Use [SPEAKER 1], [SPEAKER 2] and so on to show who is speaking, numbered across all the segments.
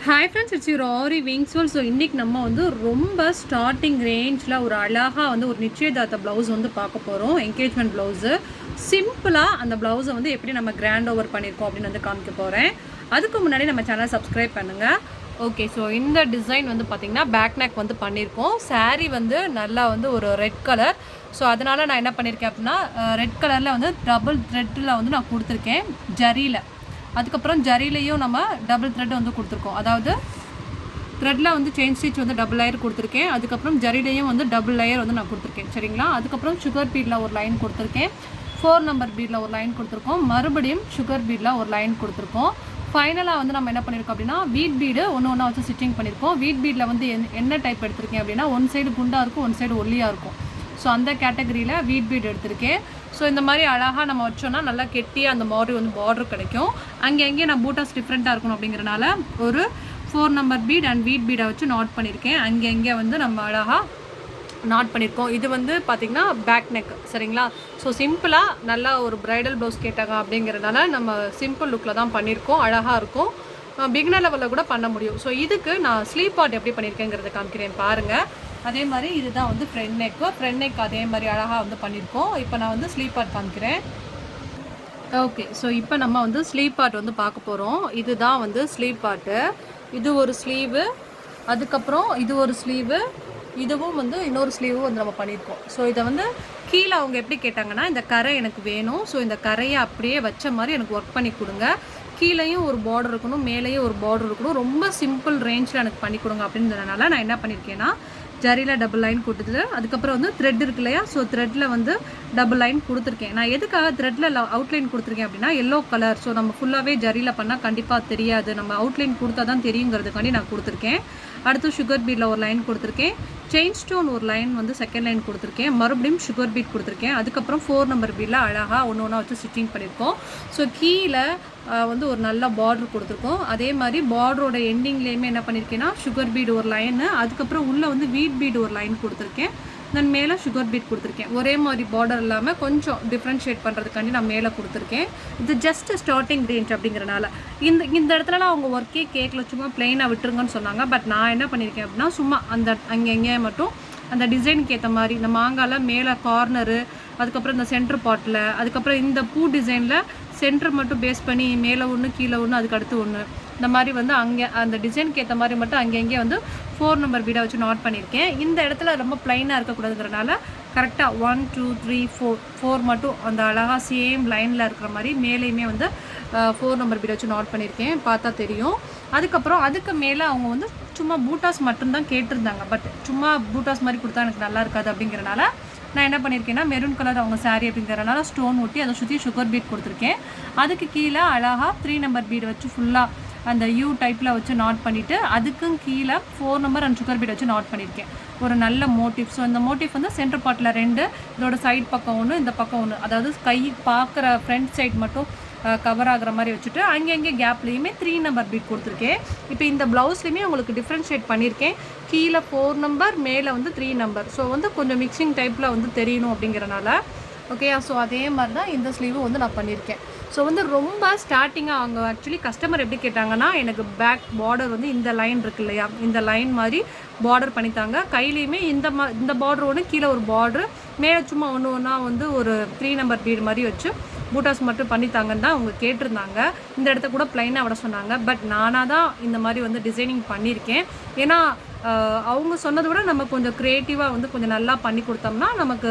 [SPEAKER 1] Hi friends, it's your Aariwingsworld. So இன்னைக்கு நம்ம வந்து ரொம்ப ஸ்டார்டிங் ரேஞ்சில் ஒரு அழகாக வந்து ஒரு நிச்சயதார்த்த ப்ளவுஸ் வந்து பார்க்க போகிறோம். என்கேஜ்மெண்ட் ப்ளவுஸு சிம்பிளாக அந்த ப்ளவுஸை வந்து எப்படி நம்ம கிராண்ட் ஓவர் பண்ணியிருக்கோம் அப்படின்னு வந்து காமிக்க போகிறேன். அதுக்கு முன்னாடி நம்ம சேனலை சப்ஸ்கிரைப் பண்ணுங்கள். ஓகே, ஸோ இந்த டிசைன் வந்து பார்த்திங்கன்னா பேக் நெக் வந்து பண்ணியிருக்கோம். சாரீ வந்து நல்லா வந்து ஒரு ரெட் கலர். ஸோ அதனால் நான் என்ன பண்ணியிருக்கேன் அப்படின்னா ரெட் கலரில் வந்து டபுள் த்ரெட்டில் வந்து நான் கொடுத்துருக்கேன் ஜரியில். அதுக்கப்புறம் ஜரிலையும் நம்ம டபுள் த்ரெட் வந்து கொடுத்துருக்கோம். அதாவது த்ரெட்டில் வந்து செயின் ஸ்டிச் வந்து டபுள் லேயர் கொடுத்துருக்கேன். அதுக்கப்புறம் ஜரிலையும் வந்து டபுள் லேயர் வந்து நான் கொடுத்துருக்கேன். சரிங்களா? அதுக்கப்புறம் சுகர் பீடில் ஒரு லைன் கொடுத்துருக்கேன். 4 நம்பர் பீடில் ஒரு லைன் கொடுத்துருக்கோம். மறுபடியும் சுகர் பீடில் ஒரு லைன் கொடுத்துருக்கோம். ஃபைனலாக வந்து நம்ம என்ன பண்ணியிருக்கோம் அப்படின்னா வீட் பீடு ஒன்று வச்சு ஸ்டிச்சிங் பண்ணியிருக்கோம். வீட் பீடில் வந்து என்ன டைப் எடுத்திருக்கேன் அப்படின்னா ஒன் சைடு குண்டாக இருக்கும், ஒன் சைடு ஒல்லியாக இருக்கும். ஸோ அந்த கேட்டகரியில் வீட் பீட் எடுத்திருக்கேன். ஸோ இந்த மாதிரி அழகாக நம்ம வச்சோன்னா நல்லா கெட்டியாக அந்த மாதிரி வந்து பார்டர் கிடைக்கும். அங்கேயே நான் பூட்டாஸ் டிஃப்ரெண்ட்டாக இருக்கணும் அப்படிங்கிறனால ஒரு 4 நம்பர் பீட் அண்ட் வீட் பீடை வச்சு நாட் பண்ணியிருக்கேன். அங்கங்கே வந்து நம்ம அழகாக நாட் பண்ணியிருக்கோம். இது வந்து பார்த்திங்கன்னா பேக் நெக். சரிங்களா? ஸோ சிம்பிளாக நல்லா ஒரு ப்ரைடல் ப்ளவுஸ் கேட்டாங்க அப்படிங்கிறதுனால நம்ம சிம்பிள் லுக்கில் தான் பண்ணியிருக்கோம். அழகாக இருக்கும். பிகினர் லெவலில் கூட பண்ண முடியும். ஸோ இதுக்கு நான் ஸ்லீவ் பார்ட் எப்படி பண்ணியிருக்கேங்கிறத காமிக்கிறேன் பாருங்கள். அதே மாதிரி இதுதான் வந்து ஃப்ரண்ட் நெக் அதே மாதிரி அழகாக வந்து பண்ணியிருக்கோம். இப்போ நான் வந்து ஸ்லீவ் பார்ட் காமிக்கிறேன். ஓகே, ஸோ இப்போ நம்ம வந்து ஸ்லீவ் பார்ட் வந்து பார்க்க போகிறோம். இதுதான் வந்து ஸ்லீவ் பார்ட்டு. இது ஒரு ஸ்லீவு, அதுக்கப்புறம் இது ஒரு ஸ்லீவு, இதுவும் வந்து இன்னொரு ஸ்லீவும் வந்து நம்ம பண்ணியிருக்கோம். ஸோ இதை வந்து கீழே அவங்க எப்படி கேட்டாங்கன்னா இந்த கரை எனக்கு வேணும், ஸோ இந்த கரையை அப்படியே வச்ச மாதிரி எனக்கு ஒர்க் பண்ணி கொடுங்க, கீழேயும் ஒரு பார்டர் இருக்கணும், மேலேயும் ஒரு பார்டர் இருக்கணும், ரொம்ப சிம்பிள் ரேஞ்சில் எனக்கு பண்ணி கொடுங்க அப்படின்றதுனால நான் என்ன பண்ணியிருக்கேன்னா ஜரியில் டபுள் லைன் கொடுத்துட்டு அதுக்கப்புறம் வந்து த்ரெட் இருக்கு இல்லையா, ஸோ த்ரெட்டில் வந்து டபுள் லைன் கொடுத்துருக்கேன். நான் எதுக்காக த்ரெட்டில் அவுட்லைன் கொடுத்துருக்கேன் அப்படின்னா எல்லோ கலர். ஸோ நம்ம ஃபுல்லாகவே ஜரியில் பண்ணால் கண்டிப்பாக தெரியாது, நம்ம அவுட்லைன் கொடுத்தா தான் தெரியுங்கிறதுக்காண்டி நான் கொடுத்துருக்கேன். அடுத்து சுகர் பீடில் ஒரு லைன் கொடுத்துருக்கேன். செயின் ஸ்டோன் ஒரு லைன் வந்து செகண்ட் லைன் கொடுத்துருக்கேன். மறுபடியும் சுகர் பீட் கொடுத்துருக்கேன். அதுக்கப்புறம் 4 நம்பர் பீடில் அழகாக ஒன்று வச்சு ஸ்டிச்சிங் பண்ணியிருக்கோம். ஸோ கீழே வந்து ஒரு நல்ல பார்டர் கொடுத்துருக்கோம். அதே மாதிரி பார்டரோட எண்டிங்லேயுமே என்ன பண்ணியிருக்கேன்னா சுகர் பீடு ஒரு லைனு, அதுக்கப்புறம் உள்ளே வந்து வீட் பீடு ஒரு லைன் கொடுத்துருக்கேன். நான் மேலே சுகர் பீட் கொடுத்துருக்கேன். ஒரே மாதிரி பார்டர் இல்லாமல் கொஞ்சம் டிஃப்ரென்ஷியேட் பண்ணுறதுக்காண்டி நான் மேலே கொடுத்துருக்கேன். இது ஜஸ்ட் ஸ்டார்டிங் ரேஞ்ச் அப்படிங்கிறனால இந்த இடத்துலலாம் அவங்க ஒர்க்கே கேட்கல, சும்மா பிளெயினாக விட்டுருங்கன்னு சொன்னாங்க. பட் நான் என்ன பண்ணியிருக்கேன் அப்படின்னா சும்மா அங்கங்கே மட்டும் அந்த டிசைனுக்கு ஏற்ற மாதிரி இந்த மாங்காயில் மேலே கார்னரு, அதுக்கப்புறம் இந்த சென்டர் பாட்டில், அதுக்கப்புறம் இந்த பூ டிசைனில் சென்டர் மட்டும் பேஸ் பண்ணி மேலே ஒன்று கீழே ஒன்று அதுக்கு அடுத்து ஒன்று, இந்த மாதிரி வந்து அங்கே அந்த டிசைனுக்கு ஏற்ற மாதிரி மட்டும் அங்கங்கே வந்து 4 நம்பர் பீடை வச்சு நாட் பண்ணியிருக்கேன். இந்த இடத்துல ரொம்ப ப்ளைனாக இருக்கக்கூடாதுங்கிறனால கரெக்டாக 1 2 3 4 மட்டும் அந்த அழகாக சேம் லைனில் இருக்கிற மாதிரி மேலேயுமே வந்து 4 நம்பர் பீடை வச்சு நாட் பண்ணியிருக்கேன். பார்த்தா தெரியும். அதுக்கப்புறம் அதுக்கு மேலே அவங்க வந்து சும்மா பூட்டாஸ் மட்டும்தான் கேட்டிருந்தாங்க. பட் சும்மா பூட்டாஸ் மாதிரி கொடுத்தா எனக்கு நல்லா இருக்காது அப்படிங்கிறனால நான் என்ன பண்ணியிருக்கேன்னா மெரூன் கலர் அவங்க சாரீ அப்படிங்கிறனால ஸ்டோன் ஒட்டி அதை சுற்றி சுகர் பீட் கொடுத்துருக்கேன். அதுக்கு கீழே அழகாக 3 நம்பர் பீடு வச்சு ஃபுல்லாக அந்த யூ டைப்பில் வச்சு நாட் பண்ணிவிட்டு அதுக்கும் கீழே 4 நம்பர் அண்ட் சுகர் பீட் வச்சு நாட் பண்ணியிருக்கேன். ஒரு நல்ல மோட்டிவ். ஸோ இந்த மோட்டிவ் வந்து சென்டர் பார்ட்டில் 2, இதோட சைட் பக்கம் ஒன்று, இந்த பக்கம் ஒன்று, அதாவது கை பார்க்குற ஃப்ரண்ட் சைட் மட்டும் கவர் ஆகிற மாதிரி வச்சுட்டு அங்கங்கே கேப்லேயுமே 3 நம்பர் பீட் கொடுத்துருக்கேன். இப்போ இந்த ப்ளவுஸ்லேயுமே உங்களுக்கு டிஃப்ரென்ஷியேட் பண்ணியிருக்கேன். கீழே 4 நம்பர், மேலே வந்து 3 நம்பர். ஸோ வந்து கொஞ்சம் மிக்சிங் டைப்பில் வந்து தெரியணும் அப்படிங்கிறனால ஓகே. ஸோ அதே மாதிரி தான் இந்த ஸ்லீவும் வந்து நான் பண்ணியிருக்கேன். ஸோ வந்து ரொம்ப ஸ்டார்டிங்காக அவங்க ஆக்சுவலி கஸ்டமர் எப்படி கேட்டாங்கன்னா எனக்கு பேக் பார்டர் வந்து இந்த லைன் இருக்கு இல்லையா, இந்த லைன் மாதிரி பார்டர் பண்ணித்தாங்க, கையிலையுமே இந்த பார்டர் ஒன்று, கீழே ஒரு பார்டரு, மேலே சும்மா ஒன்றா வந்து ஒரு 3 நம்பர் பீடு மாதிரி வச்சு பூட்டாஸ் மட்டும் பண்ணித்தாங்கன்னு தான் அவங்க கேட்டிருந்தாங்க. இந்த இடத்த கூட ப்ளைனாக விட சொன்னாங்க. பட் நானாக தான் இந்த மாதிரி வந்து டிசைனிங் பண்ணியிருக்கேன். ஏன்னா அவங்க சொன்னதை விட நம்ம கொஞ்சம் க்ரியேட்டிவாக வந்து கொஞ்சம் நல்லா பண்ணி கொடுத்தோம்னா நமக்கு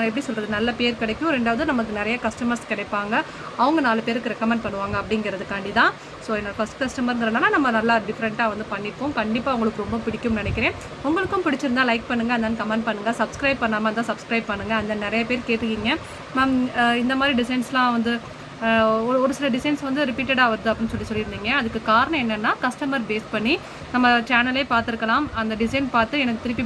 [SPEAKER 1] எப்படி சொல்கிறது நல்ல பேர் கிடைக்கும். ரெண்டாவது நமக்கு நிறைய கஸ்டமர்ஸ் கிடைப்பாங்க, அவங்க 4 பேருக்கு ரெக்கமெண்ட் பண்ணுவாங்க அப்படிங்கிறதுக்காண்டி தான். ஸோ என்னோட ஃபஸ்ட் கஸ்டமர்ங்கிறனால நம்ம நல்லா டிஃப்ரெண்ட்டாக வந்து பண்ணியிருக்கோம். கண்டிப்பாக உங்களுக்கு ரொம்ப பிடிக்கும்னு நினைக்கிறேன். உங்களுக்கும் பிடிச்சிருந்தா லைக் பண்ணுங்கள், அந்த கமெண்ட் பண்ணுங்கள், சப்ஸ்கிரைப் பண்ணாமல் இருந்தால் சப்ஸ்கிரைப் பண்ணுங்கள். அந்த நிறைய பேர் கேட்டுக்கிங்க மேம் இந்த மாதிரி டிசைன்ஸ்லாம் வந்து ஒரு சில டிசைன்ஸ் வந்து ரிப்பீட்டடாக வருது அப்படின்னு சொல்லியிருந்தீங்க. அதுக்கு காரணம் என்னென்னா கஸ்டமர் பேஸ் பண்ணி நம்ம சேனலே பார்த்துருக்கலாம். அந்த டிசைன் பார்த்து எனக்கு திருப்பி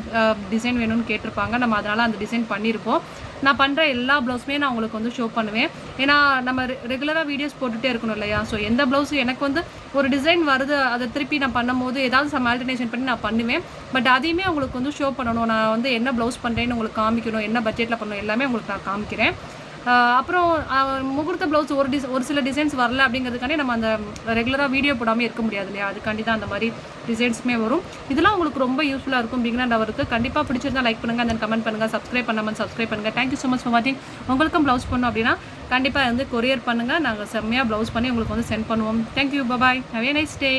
[SPEAKER 1] டிசைன் வேணும்னு கேட்டிருப்பாங்க. நம்ம அதனால் அந்த டிசைன் பண்ணியிருப்போம். நான் பண்ணுற எல்லா ப்ளவுஸுமே நான் உங்களுக்கு வந்து ஷோ பண்ணுவேன். ஏன்னா நம்ம ரெகுலராக வீடியோஸ் போட்டுகிட்டே இருக்கணும் இல்லையா. ஸோ எந்த ப்ளவுஸு எனக்கு வந்து ஒரு டிசைன் வருது அதை திருப்பி நான் பண்ணும்போது ஏதாவது சம் ஆல்டர்னேஷன் பண்ணி நான் பண்ணுவேன். பட் அதையுமே உங்களுக்கு வந்து ஷோ பண்ணணும். நான் வந்து என்ன ப்ளவுஸ் பண்ணுறேன்னு உங்களுக்கு காமிக்கணும், என்ன பட்ஜெட்டில் பண்ணணும் எல்லாமே உங்களுக்கு நான் காமிக்கிறேன். அப்புறம் முகூர்த்த ப்ளவுஸ் ஒரு சில டிசைன்ஸ் வரல அப்படிங்கிறதுக்காண்டி நம்ம அந்த ரெகுலராக வீடியோ போடாமல் இருக்க முடியாது இல்லையா, அதுக்காண்டி தான் அந்த மாதிரி டிசைன்ஸுமே வரும். இதெல்லாம் உங்களுக்கு ரொம்ப யூஸ்ஃபுல்லாக இருக்கும் பிகினர் அவருக்கு. கண்டிப்பாக பிடிச்சிருந்தா லைக் பண்ணுங்கள், அந்த கமெண்ட் பண்ணுங்கள், சப்ஸ்கிரைப் பண்ணாமல் சப்ஸ்கிரைப் பண்ணுங்கள். தேங்க்யூ ஸோ மச் ஃபார் வாட்சிங். உங்களுக்கும் ப்ளவுஸ் பண்ணணும் அப்படின்னா கண்டிப்பாக வந்து கொரியர் பண்ணுங்கள், நாங்கள் செம்மையாக ப்ளவுஸ் பண்ணி உங்களுக்கு வந்து சென்ட் பண்ணுவோம். Thank you, bye, have a nice day.